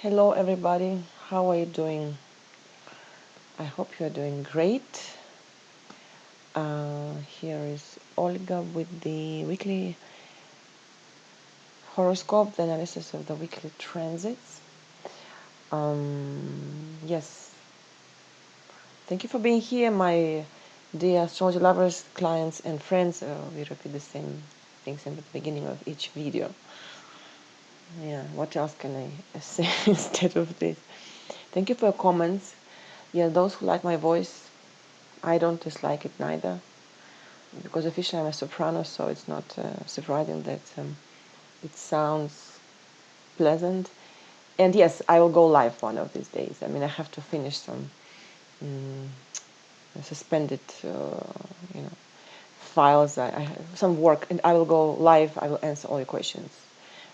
Hello everybody, how are you doing? I hope you are doing great. Here is Olga with the weekly horoscope, the analysis of the weekly transits. Yes, thank you for being here, my dear astrology lovers, clients and friends. We repeat the same things in the beginning of each video. Yeah, what else can I say instead of this? Thank you for your comments. Yeah, those who like my voice, I don't dislike it neither, because officially I'm a soprano, so it's not surprising that it sounds pleasant. And yes, I will go live one of these days. I mean, I have to finish some suspended, files. I have some work, and I will go live. I will answer all your questions.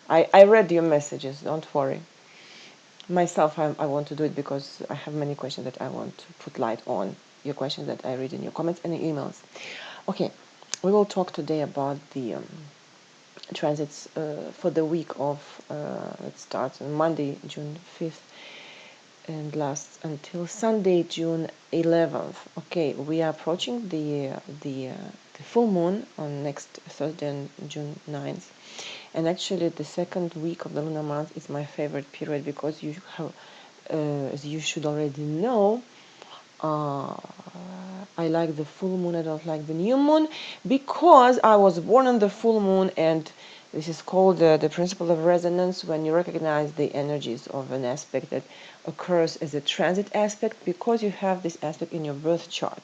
I read your messages. Don't worry. Myself, I want to do it because I have many questions that I want to put light on. Your questions that I read in your comments and your emails. Okay, we will talk today about the transits for the week of, it starts on Monday, June 5th, and lasts until Sunday, June 11th. Okay, we are approaching the full moon on next Thursday, June 9th. And actually, the second week of the lunar month is my favorite period because you have, as you should already know, I like the full moon, I don't like the new moon, because I was born on the full moon, and this is called the principle of resonance, when you recognize the energies of an aspect that occurs as a transit aspect, because you have this aspect in your birth chart.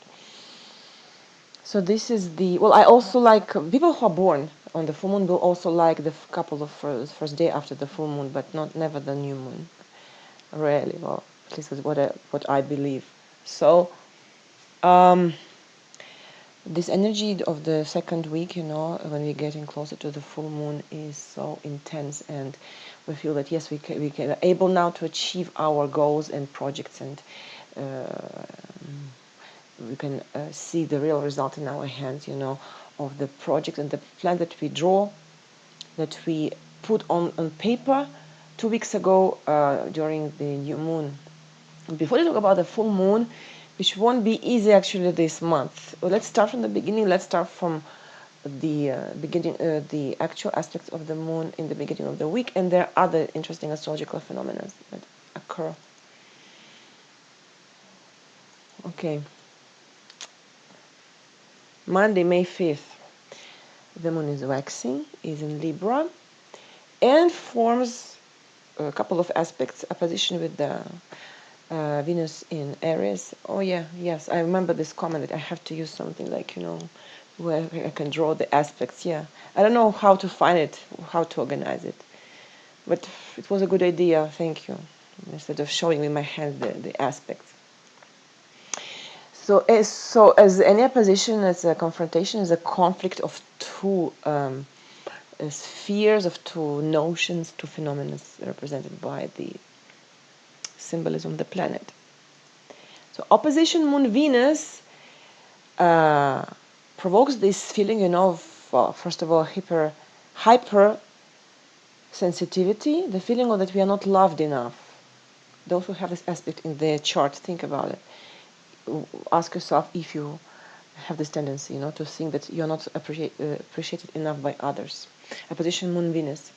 So this is the, well, I also like people who are born on the full moon will also like the couple of first day after the full moon, but never the new moon. Rarely, well, at least is what I believe. So this energy of the second week, when we're getting closer to the full moon, is so intense, and we feel that yes, we can able now to achieve our goals and projects, and we can see the real result in our hands, of the project and the plan that we draw, that we put on paper 2 weeks ago during the new moon. Before we talk about the full moon, which won't be easy actually this month, let's start from the beginning. Let's start from the beginning, the actual aspects of the moon in the beginning of the week, and there are other interesting astrological phenomena that occur. Okay. Monday, May 5th, the moon is waxing, is in Libra, and forms a couple of aspects, opposition with the Venus in Aries. Oh yeah, yes, I remember this comment that I have to use something like, where I can draw the aspects. Yeah, I don't know how to find it, how to organize it, but it was a good idea. Thank you. Instead of showing with my hand the aspects. So as any opposition, as a confrontation, is a conflict of two spheres, of two notions, two phenomena represented by the symbolism of the planet. So opposition Moon Venus provokes this feeling, of, first of all, hyper sensitivity, the feeling of that we are not loved enough. Those who have this aspect in their chart, think about it. Ask yourself if you have this tendency, to think that you're not appreciated enough by others. Opposition Moon Venus.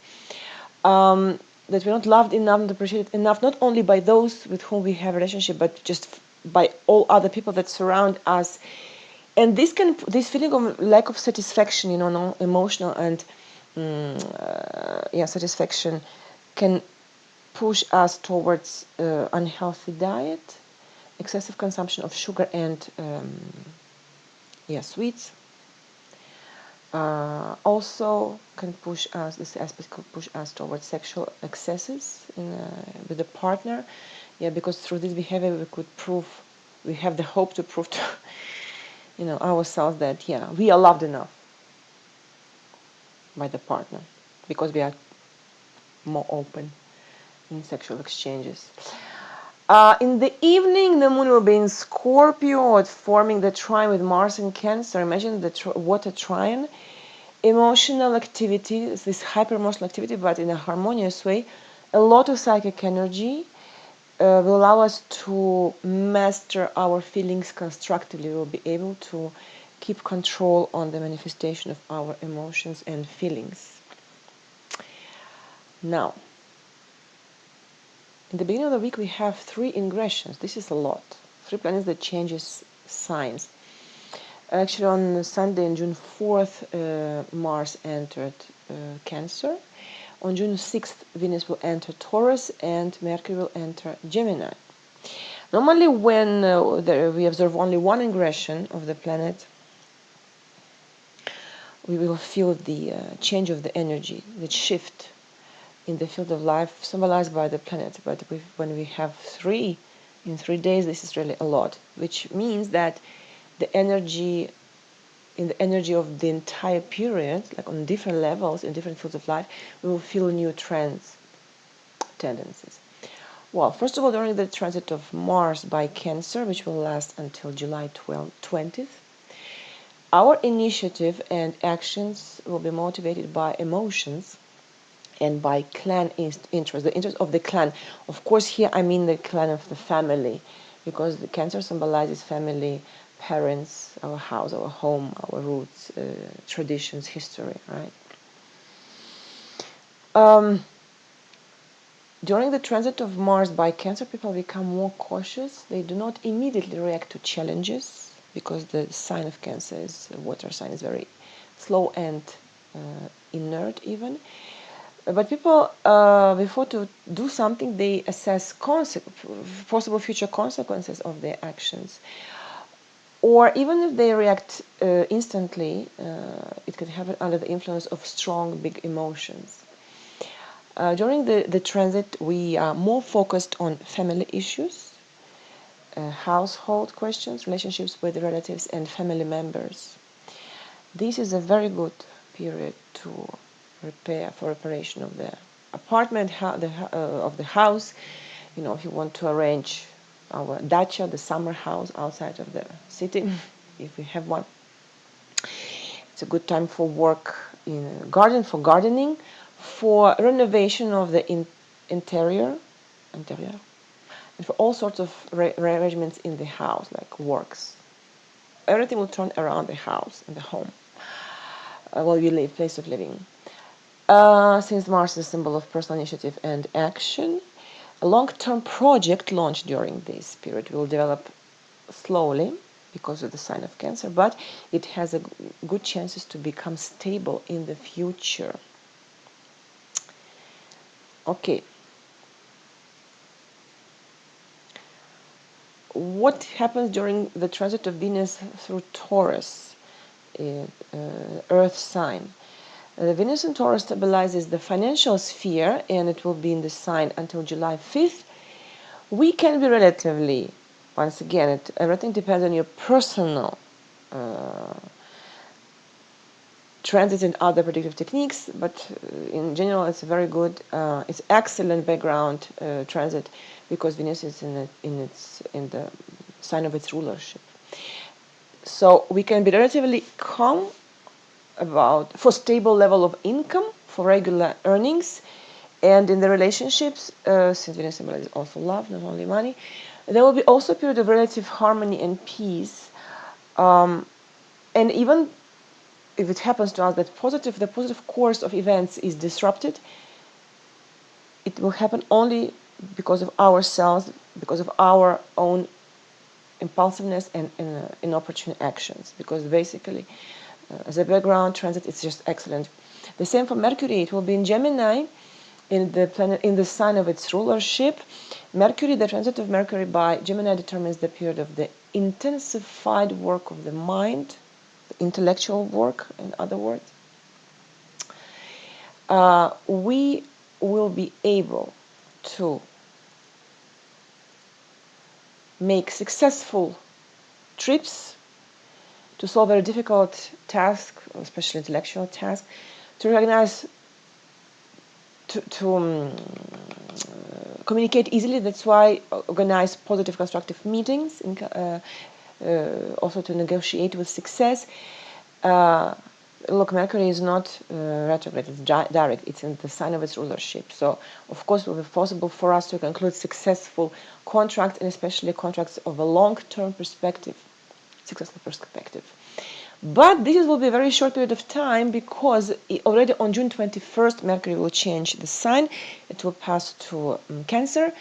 That we're not loved enough and appreciated enough, not only by those with whom we have a relationship, but just by all other people that surround us. And this feeling of lack of satisfaction, no emotional and satisfaction, can push us towards unhealthy diet, excessive consumption of sugar and sweets. Also can push us, this aspect could push us towards sexual excesses with the partner. Yeah, because through this behavior we have the hope to prove to ourselves that we are loved enough by the partner, because we are more open in sexual exchanges. In the evening, the moon will be in Scorpio, forming the trine with Mars in Cancer. Imagine the water trine. Emotional activity, this hyper-emotional activity, but in a harmonious way, a lot of psychic energy will allow us to master our feelings constructively. We'll be able to keep control on the manifestation of our emotions and feelings. Now, in the beginning of the week, we have 3 ingressions. This is a lot. 3 planets that changes signs. Actually, on Sunday, on June 4th, Mars entered Cancer. On June 6th, Venus will enter Taurus and Mercury will enter Gemini. Normally, when we observe only one ingression of the planet, we will feel the change of the energy, the shift in the field of life symbolized by the planet. But when we have 3 in 3 days, this is really a lot, which means that the energy of the entire period, like on different levels in different fields of life, we will feel new trends, tendencies. Well, first of all, during the transit of Mars by Cancer, which will last until July 20th, our initiative and actions will be motivated by emotions and by clan interest, the interest of the clan. Of course, here I mean the clan of the family, because the Cancer symbolizes family, parents, our house, our home, our roots, traditions, history, right? During the transit of Mars by Cancer, people become more cautious. They do not immediately react to challenges, because the sign of Cancer is water sign, is very slow and inert even. But people, before to do something, they assess possible future consequences of their actions. Or even if they react instantly, it could happen under the influence of strong, big emotions. During the transit, we are more focused on family issues, household questions, relationships with relatives and family members. This is a very good period to prepare for reparation of the apartment, of the house. You know, if you want to arrange our dacha, the summer house outside of the city, if we have one. It's a good time for work in a garden, for gardening, for renovation of the interior, and for all sorts of rearrangements in the house, like works. Everything will turn around the house and the home, where you live, place of living. Since Mars is a symbol of personal initiative and action, a long-term project launched during this period will develop slowly because of the sign of Cancer, but it has a good chances to become stable in the future. Okay. What happens during the transit of Venus through Taurus, Earth sign? The Venus in Taurus stabilizes the financial sphere, and it will be in the sign until July 5th. We can be relatively, once again, everything depends on your personal transit and other predictive techniques, but in general, it's a very good, it's excellent background transit, because Venus is in the sign of its rulership. So we can be relatively calm for stable level of income, for regular earnings, and in the relationships, since Venus symbolizes also love, not only money, there will be also a period of relative harmony and peace. And even if it happens to us that the positive course of events is disrupted, it will happen only because of ourselves, because of our own impulsiveness and inopportune actions. Because basically, as a background transit, it's just excellent. The same for Mercury. It will be in Gemini, in the sign of its rulership. Mercury, the transit of Mercury by Gemini determines the period of the intensified work of the mind, the intellectual work, in other words. We will be able to make successful trips, to solve very difficult tasks, especially intellectual tasks, to recognize, to communicate easily. That's why organize positive constructive meetings, also to negotiate with success. look, Mercury is not retrograde, it's direct, it's in the sign of its rulership. So, of course, it will be possible for us to conclude successful contracts, and especially contracts of a long-term perspective, successful perspective. But this will be a very short period of time, because already on June 21st, Mercury will change the sign. It will pass to Cancer.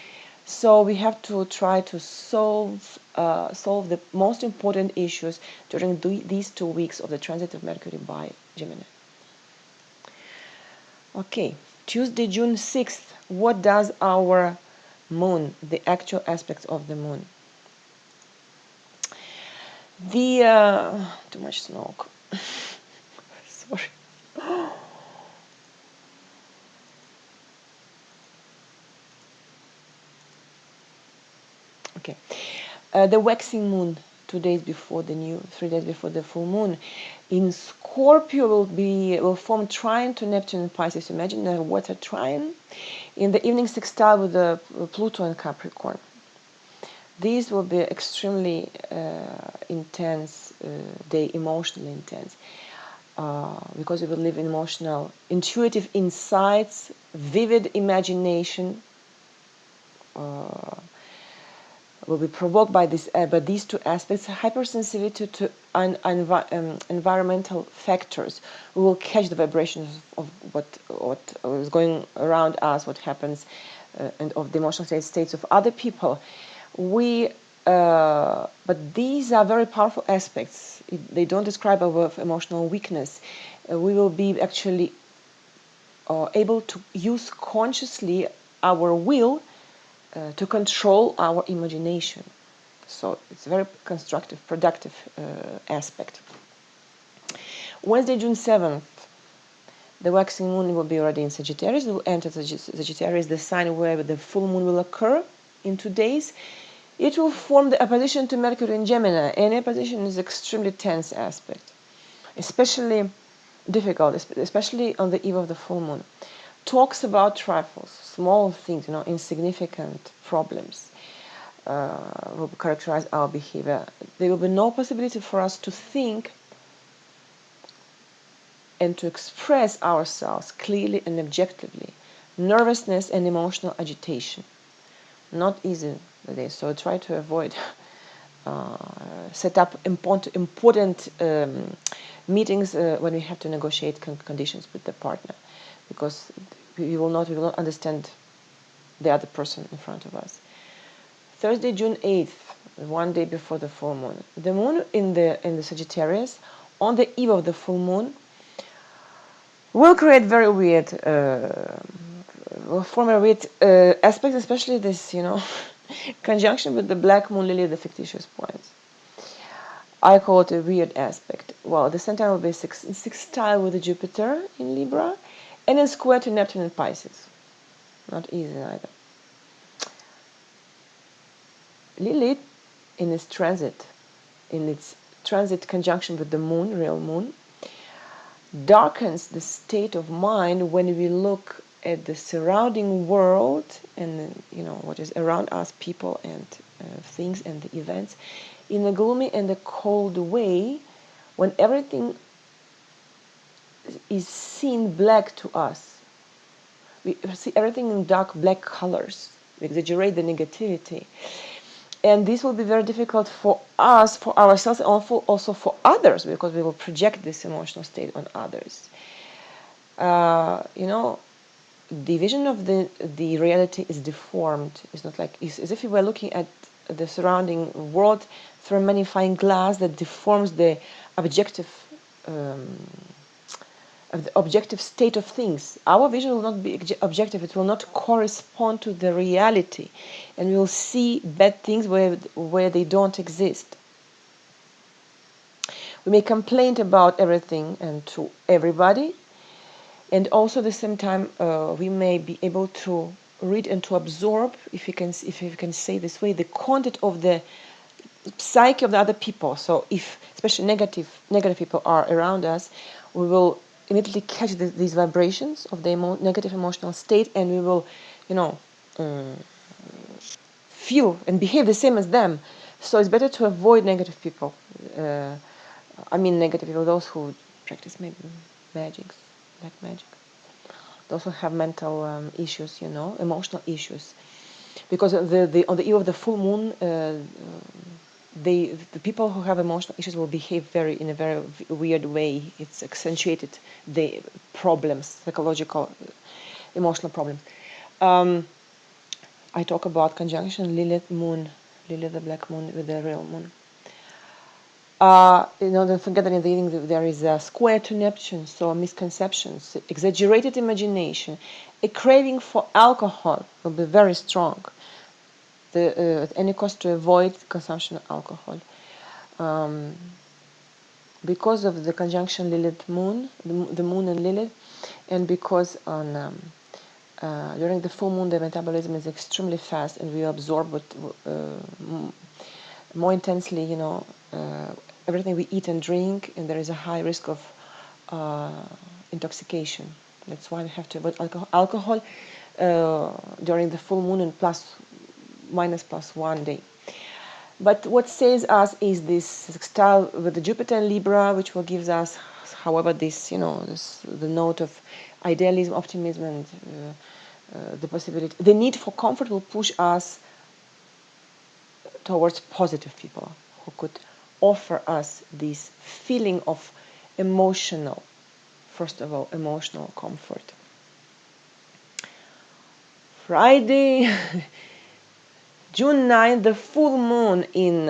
So we have to try to solve the most important issues during these 2 weeks of the transit of Mercury by Gemini. Okay, Tuesday, June 6th. What does our moon, the actual aspect of the moon? Too much smoke. Sorry. Okay. The waxing moon, 2 days before the 3 days before the full moon, in Scorpio will form trine to Neptune and Pisces. Imagine a water trine in the evening sextile with the Pluto and Capricorn. These will be extremely intense day, emotionally intense, because we will live in emotional, intuitive insights, vivid imagination. Will be provoked by these two aspects: hypersensitivity to environmental factors. We will catch the vibrations of what is going around us, what happens, and of the emotional states of other people. But these are very powerful aspects. They don't describe our emotional weakness. We will be actually able to use consciously our will to control our imagination. So it's a very constructive, productive aspect. Wednesday, June 7th, the waxing moon will be already in Sagittarius. It will enter Sagittarius, the sign where the full moon will occur in 2 days. It will form the opposition to Mercury in Gemini. And opposition is extremely tense aspect, especially difficult, especially on the eve of the full moon. Talks about trifles, small things, insignificant problems will characterize our behavior. There will be no possibility for us to think and to express ourselves clearly and objectively. Nervousness and emotional agitation. Not easy today, so try to avoid set up important meetings when we have to negotiate conditions with the partner, because we will not understand the other person in front of us. Thursday, June 8th, 1 day before the full moon. The moon in the Sagittarius on the eve of the full moon will create very weird, will form a weird aspect, especially this, conjunction with the black moon lily, the fictitious points. I call it a weird aspect. Well, the center will be sextile with the Jupiter in Libra, and in square to Neptune and Pisces. Not easy either. Lilith, in its transit conjunction with the moon, real moon, darkens the state of mind when we look at the surrounding world and what is around us, people and things and the events, in a gloomy and a cold way, when everything is seen black to us. We see everything in dark black colors. We exaggerate the negativity. And this will be very difficult for us, for ourselves, and also for others, because we will project this emotional state on others. The vision of the reality is deformed. It's not like, it's as if you were looking at the surrounding world through a magnifying glass that deforms the objective state of things. Our vision will not be objective. It will not correspond to the reality, and we will see bad things where they don't exist. We may complain about everything and to everybody, and also at the same time we may be able to read and to absorb, if you can say this way, the content of the psyche of the other people. So if especially negative people are around us, we will immediately catch these vibrations of the negative emotional state, and we will feel and behave the same as them. So it's better to avoid negative people. Negative people, those who practice maybe magics, black magic. They also have mental issues, emotional issues, because on the eve of the full moon, the people who have emotional issues will behave in a very weird way. It's accentuated the problems, psychological, emotional problems. I talk about conjunction Lilith the black moon with the real moon. Don't forget that in the evening there is a square to Neptune, so misconceptions, exaggerated imagination, a craving for alcohol will be very strong. At any cost to avoid consumption of alcohol. Because of the conjunction Lilith Moon, the Moon and Lilith, and because during the full moon the metabolism is extremely fast and we absorb it more intensely, everything we eat and drink, and there is a high risk of intoxication. That's why we have to avoid alcohol during the full moon and ±+1 day. But what saves us is this sextile with the Jupiter and Libra, which will give us, however, the note of idealism, optimism, and the possibility. The need for comfort will push us towards positive people who could offer us this feeling of first of all, emotional comfort. Friday, June 9th, the full moon in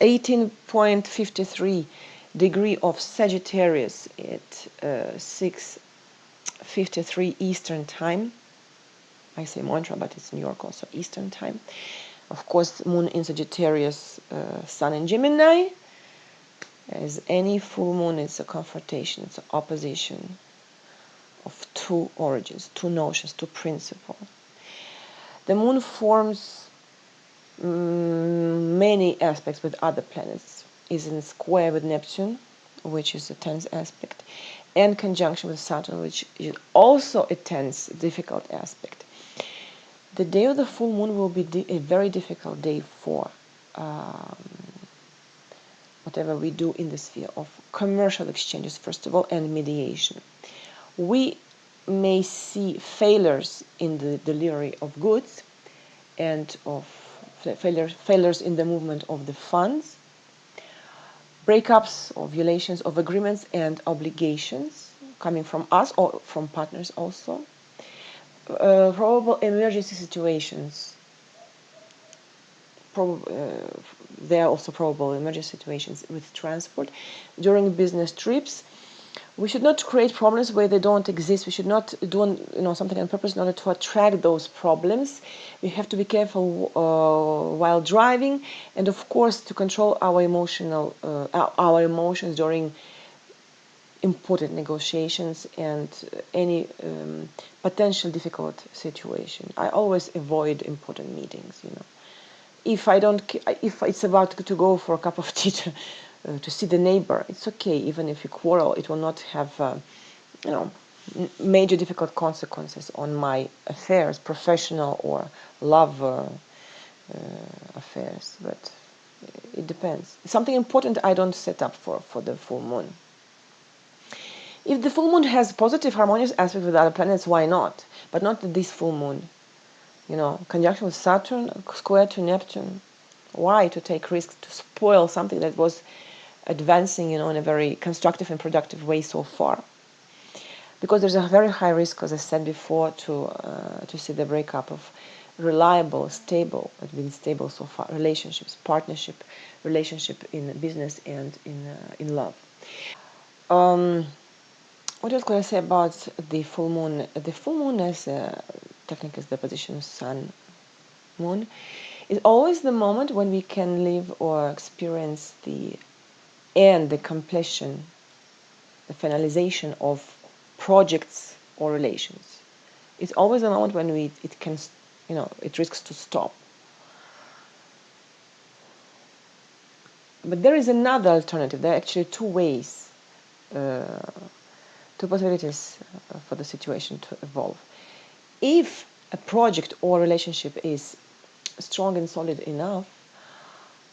18.53 degree of Sagittarius at 6:53 Eastern time. I say mantra, but it's New York also Eastern time. Of course, moon in Sagittarius, sun in Gemini. As any full moon, it's a confrontation, it's an opposition of two origins, two notions, two principles. The moon forms many aspects with other planets, is in square with Neptune, which is a tense aspect, and conjunction with Saturn, which is also a tense, difficult aspect. The day of the full moon will be a very difficult day for whatever we do in the sphere of commercial exchanges, first of all, and mediation. We may see failures in the delivery of goods and of failures in the movement of the funds, breakups or violations of agreements and obligations coming from us or from partners also, probable emergency situations. There are also probable emergency situations with transport during business trips. We should not create problems where they don't exist. We should not do something on purpose in order to attract those problems. We have to be careful while driving, and of course to control our emotions during important negotiations and any potential difficult situation. I always avoid important meetings. If it's about to go for a cup of tea to see the neighbor, it's okay. Even if you quarrel, it will not have major difficult consequences on my affairs, professional or love affairs. But it depends. Something important I don't set up for the full moon. If the full moon has positive harmonious aspect with other planets, why not? But not this full moon. Conjunction with Saturn, square to Neptune. Why to take risks to spoil something that was advancing, in a very constructive and productive way so far? Because there's a very high risk, as I said before, to see the breakup of reliable, stable, it's been stable so far, relationships, partnership, relationship in business and in love. What else could I say about the full moon? The full moon, as technically is the position of sun, moon, is always the moment when we can live or experience the end, the completion, the finalization of projects or relations. It's always a moment when it risks to stop. But there is another alternative. There are actually two ways, two possibilities for the situation to evolve. If a project or relationship is strong and solid enough,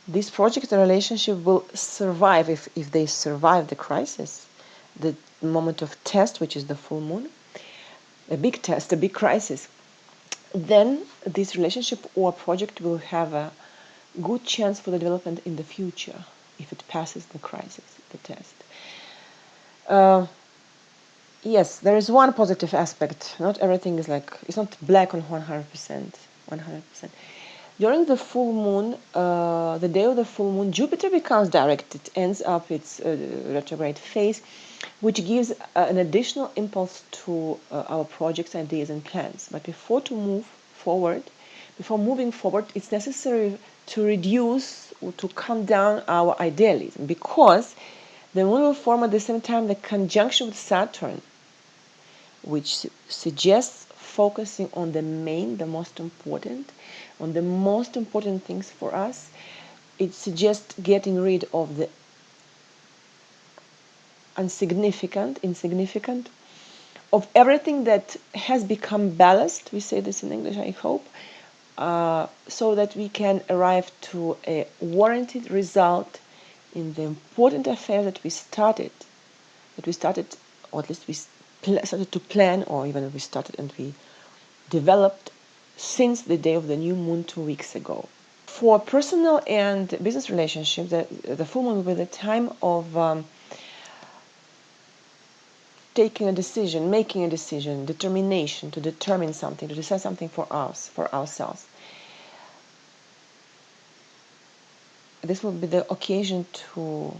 this project or relationship will survive if they survive the crisis. the moment of test, which is the full moon, a big test, a big crisis, then this relationship or project will have a good chance for the development in the future if it passes the crisis, the test. Yes, there is one positive aspect. Not everything is like, it's not black on 100%. 100%. During the full moon, the day of the full moon, Jupiter becomes direct. It ends up its retrograde phase, which gives an additional impulse to our projects, ideas, and plans. But before moving forward, it's necessary to reduce or to calm down our idealism, because the moon will form at the same time the conjunction with Saturn, which suggests focusing on the most important things for us. It suggests getting rid of the insignificant, of everything that has become ballast. We say this in English, I hope, so that we can arrive to a warranted result in the important affair that we started, or at least we started to plan, or even we started and we developed since the day of the new moon 2 weeks ago. For personal and business relationships, the full moon will be the time of taking a decision, making a decision, determination to determine something, to decide something for us, for ourselves. This will be the occasion to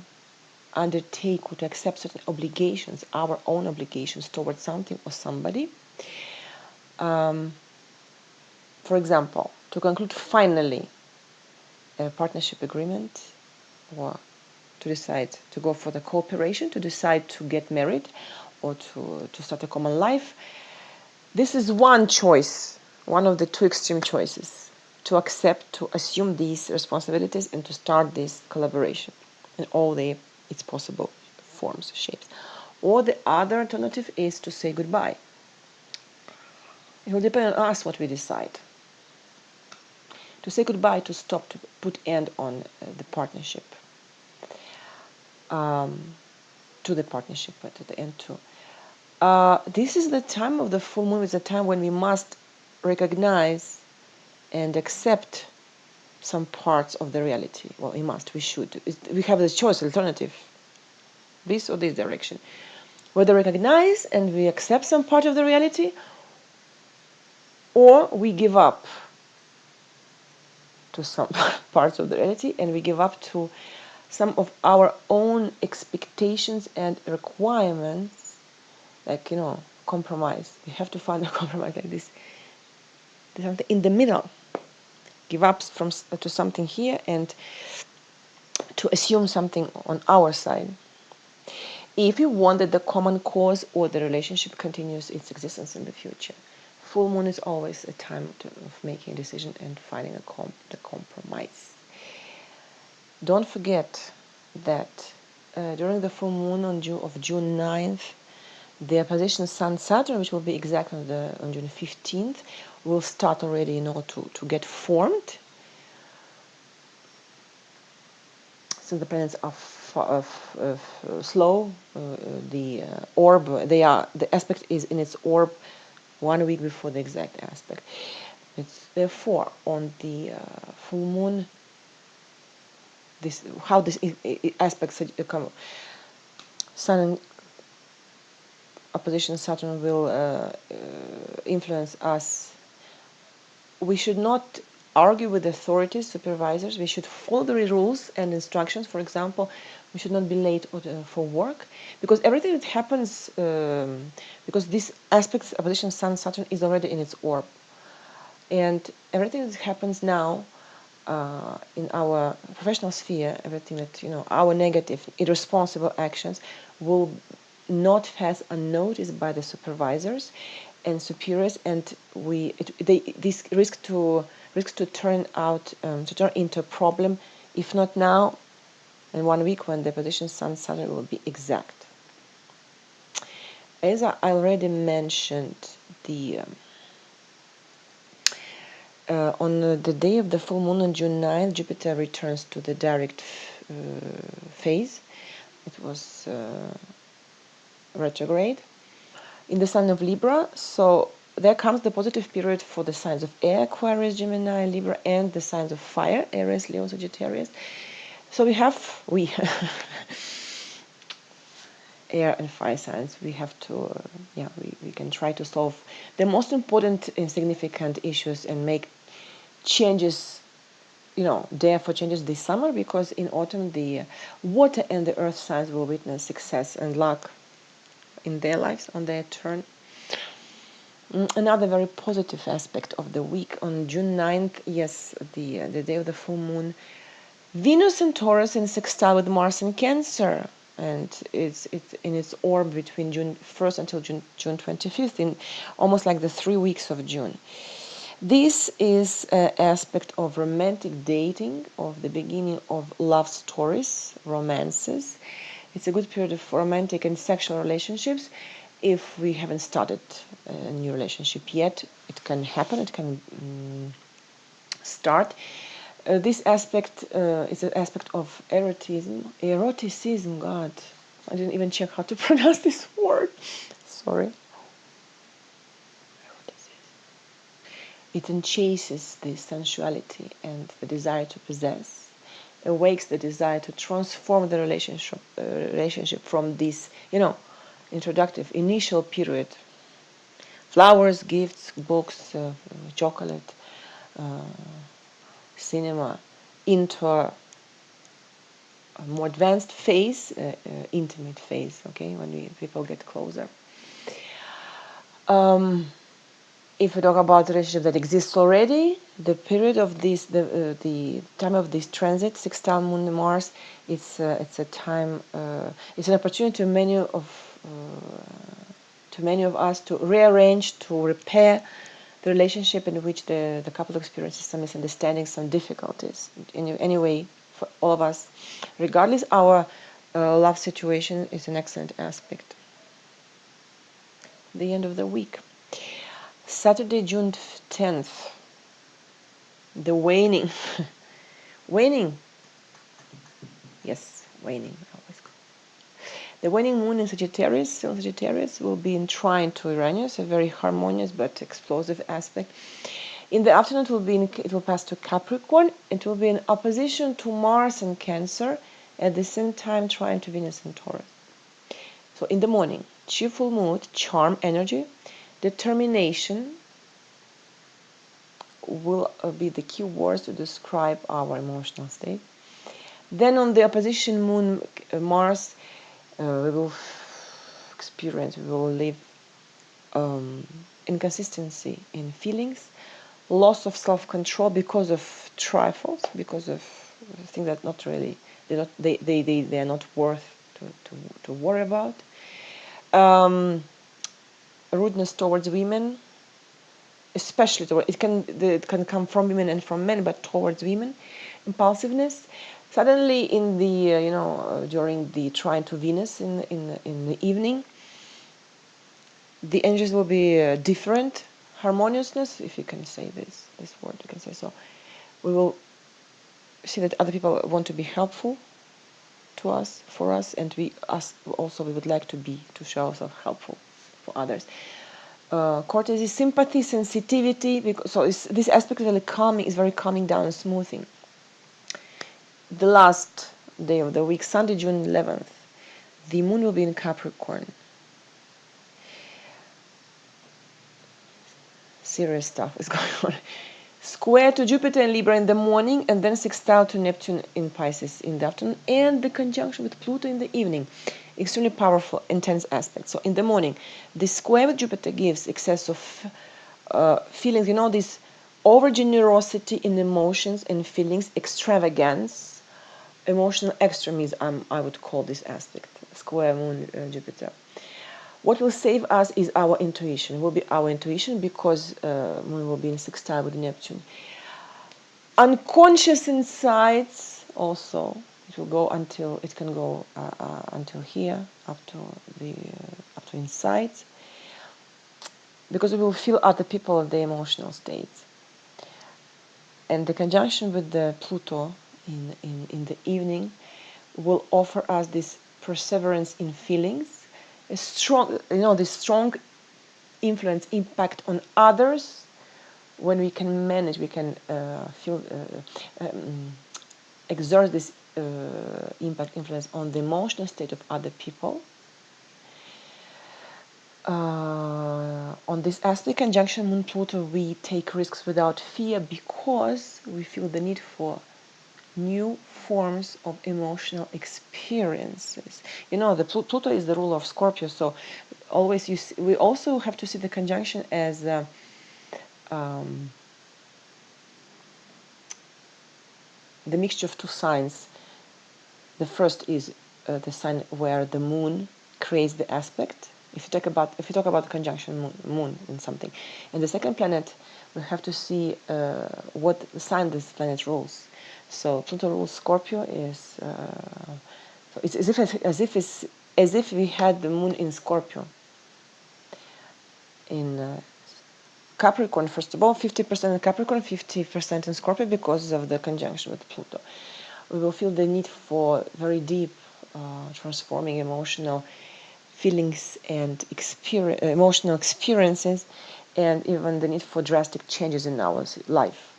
undertake or to accept certain obligations, our own obligations towards something or somebody. For example, to conclude finally a partnership agreement, or to decide to go for the cooperation, to decide to get married, or to start a common life. This is one choice, one of the two extreme choices, to accept, to assume these responsibilities and to start this collaboration in all its possible forms, shapes. Or the other alternative is to say goodbye. It will depend on us what we decide. To say goodbye, to stop, to put end on the partnership, to the partnership, but at the end too. This is the time of the full moon. Is a time when we must recognize and accept some parts of the reality. Well, we should. We have the choice, alternative, this or this direction. Whether recognize and we accept some part of the reality, or we give up to some parts of the reality and we give up to some of our own expectations and requirements, like, compromise. We have to find a compromise like this. There's something in the middle. Give up to something here and to assume something on our side. If you want that the common cause or the relationship continues its existence in the future. Full moon is always a time of making a decision and finding the compromise. Don't forget that during the full moon of June 9th, the opposition Sun-Saturn, which will be exact on June 15th, will start already to get formed. Since the planets are slow, the aspect is in its orb 1 week before the exact aspect. It's therefore on the full moon. This aspects come. Sun opposition Saturn will influence us. We should not argue with authorities, supervisors. We should follow the rules and instructions. For example, we should not be late for work, because everything that happens, because this aspect, opposition Sun-Saturn, is already in its orb, and everything that happens now in our professional sphere, everything that our negative, irresponsible actions will not pass unnoticed by the supervisors and superiors, and this risk to turn into a problem, if not now, in 1 week when the position Sun-Saturn will be exact. As I already mentioned, on the day of the full moon on June 9th, Jupiter returns to the direct phase. It was retrograde in the sign of Libra. So there comes the positive period for the signs of air, Aquarius, Gemini, Libra, and the signs of fire, Aries, Leo, Sagittarius. So we air and fire signs. We have to, we can try to solve the most important and significant issues and make changes, dare for changes this summer, because in autumn the water and the earth signs will witness success and luck in their lives on their turn. Another very positive aspect of the week on June 9th, yes, the day of the full moon, Venus in Taurus in sextile with Mars in Cancer, and it's in its orb between June 1st until June 25th, in almost like the 3 weeks of June. This is an aspect of romantic dating, of the beginning of love stories, romances. It's a good period for romantic and sexual relationships. If we haven't started a new relationship yet, it can happen, it can start. This aspect is an aspect of eroticism, God. I didn't even check how to pronounce this word. Sorry. It enchases the sensuality and the desire to possess, awakes the desire to transform the relationship from this, introductive, initial period. Flowers, gifts, books, chocolate, cinema, into a more advanced phase, intimate phase, okay, when people get closer. If we talk about the relationship that exists already, the period of this, the time of this transit, sextile Moon and Mars, it's a time, it's an opportunity to many of us to rearrange, to repair the relationship in which the couple experiences some misunderstandings, some difficulties. Anyway, for all of us, regardless our love situation, is an excellent aspect. The end of the week. Saturday, June 10th, the waning. Waning. Yes, waning. The waning moon in Sagittarius, will be in trine to Uranus, a very harmonious but explosive aspect. In the afternoon, it will pass to Capricorn. It will be in opposition to Mars and Cancer, at the same time trine to Venus and Taurus. So in the morning, cheerful mood, charm, energy, determination will be the key words to describe our emotional state. Then on the opposition moon, Mars, we will live inconsistency in feelings, loss of self-control because of trifles, because of things that not really, they are not worth to worry about. Rudeness towards women, especially it can come from women and from men, but towards women. Impulsiveness. Suddenly, in the during the trine to Venus in the evening, the energies will be different. Harmoniousness, if you can say this word, you can say so. We will see that other people want to be helpful to us, for us, and we would like to show ourselves helpful for others. Courtesy, sympathy, sensitivity. This aspect is really calming, is very calming down and smoothing. The last day of the week, Sunday, June 11th, the moon will be in Capricorn. Serious stuff is going on. Square to Jupiter and Libra in the morning, and then sextile to Neptune in Pisces in the afternoon, and the conjunction with Pluto in the evening. Extremely powerful, intense aspect. So in the morning, the square with Jupiter gives excess of feelings, this over-generosity in emotions and feelings, extravagance, emotional extremism, I would call this aspect, square moon Jupiter. What will save us is our intuition. It will be our intuition, because moon will be in sextile with Neptune. Unconscious insights also. It will go until until here, up to insights, because we will feel other people of the emotional states. And the conjunction with the Pluto in the evening will offer us this perseverance in feelings, a strong, this strong influence, impact on others. When we can manage, we can exert this impact, influence on the emotional state of other people. On this aspect conjunction Moon Pluto, we take risks without fear because we feel the need for new forms of emotional experiences. The Pluto is the ruler of Scorpio, so always we also have to see the conjunction as the mixture of two signs. The first is the sign where the moon creates the aspect. If you talk about the conjunction moon in something, and the second planet, we have to see what sign this planet rules. So Pluto rules Scorpio. It's as if we had the moon in Scorpio. In Capricorn, first of all, 50% in Capricorn, 50% in Scorpio, because of the conjunction with Pluto. We will feel the need for very deep, transforming emotional feelings and emotional experiences, and even the need for drastic changes in our life.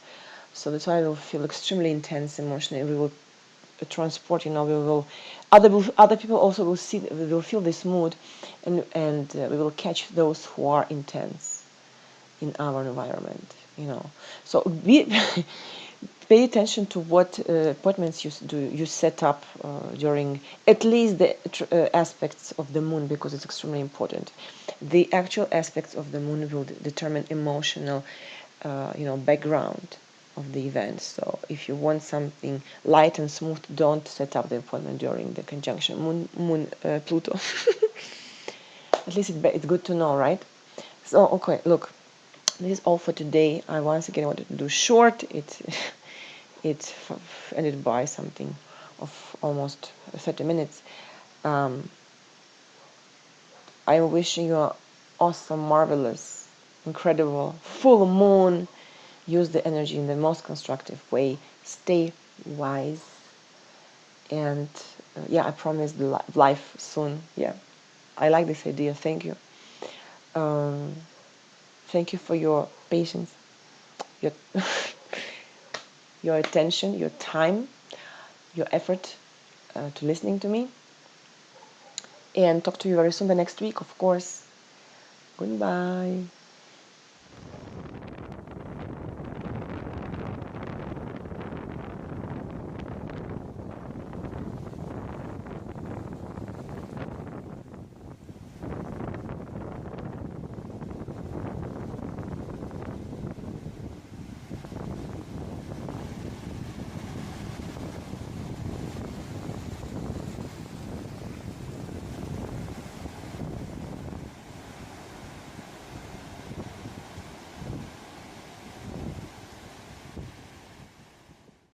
So that's why we will feel extremely intense emotionally. We will transport, other people also will feel this mood, and we will catch those who are intense in our environment. So pay attention to what appointments you set up during at least the aspects of the moon, because it's extremely important. The actual aspects of the moon will determine emotional background of the event. So if you want something light and smooth, don't set up the appointment during the conjunction moon Pluto. At least it's good to know, right? So okay, look, this is all for today. I once again wanted to do short. It ended by something of almost 30 minutes. I'm wishing you an awesome, marvelous, incredible full moon. Use the energy in the most constructive way. Stay wise. And I promise life soon. Yeah, I like this idea. Thank you. Thank you for your patience, your your attention, your time, your effort to listening to me. And talk to you very soon the next week, of course. Goodbye.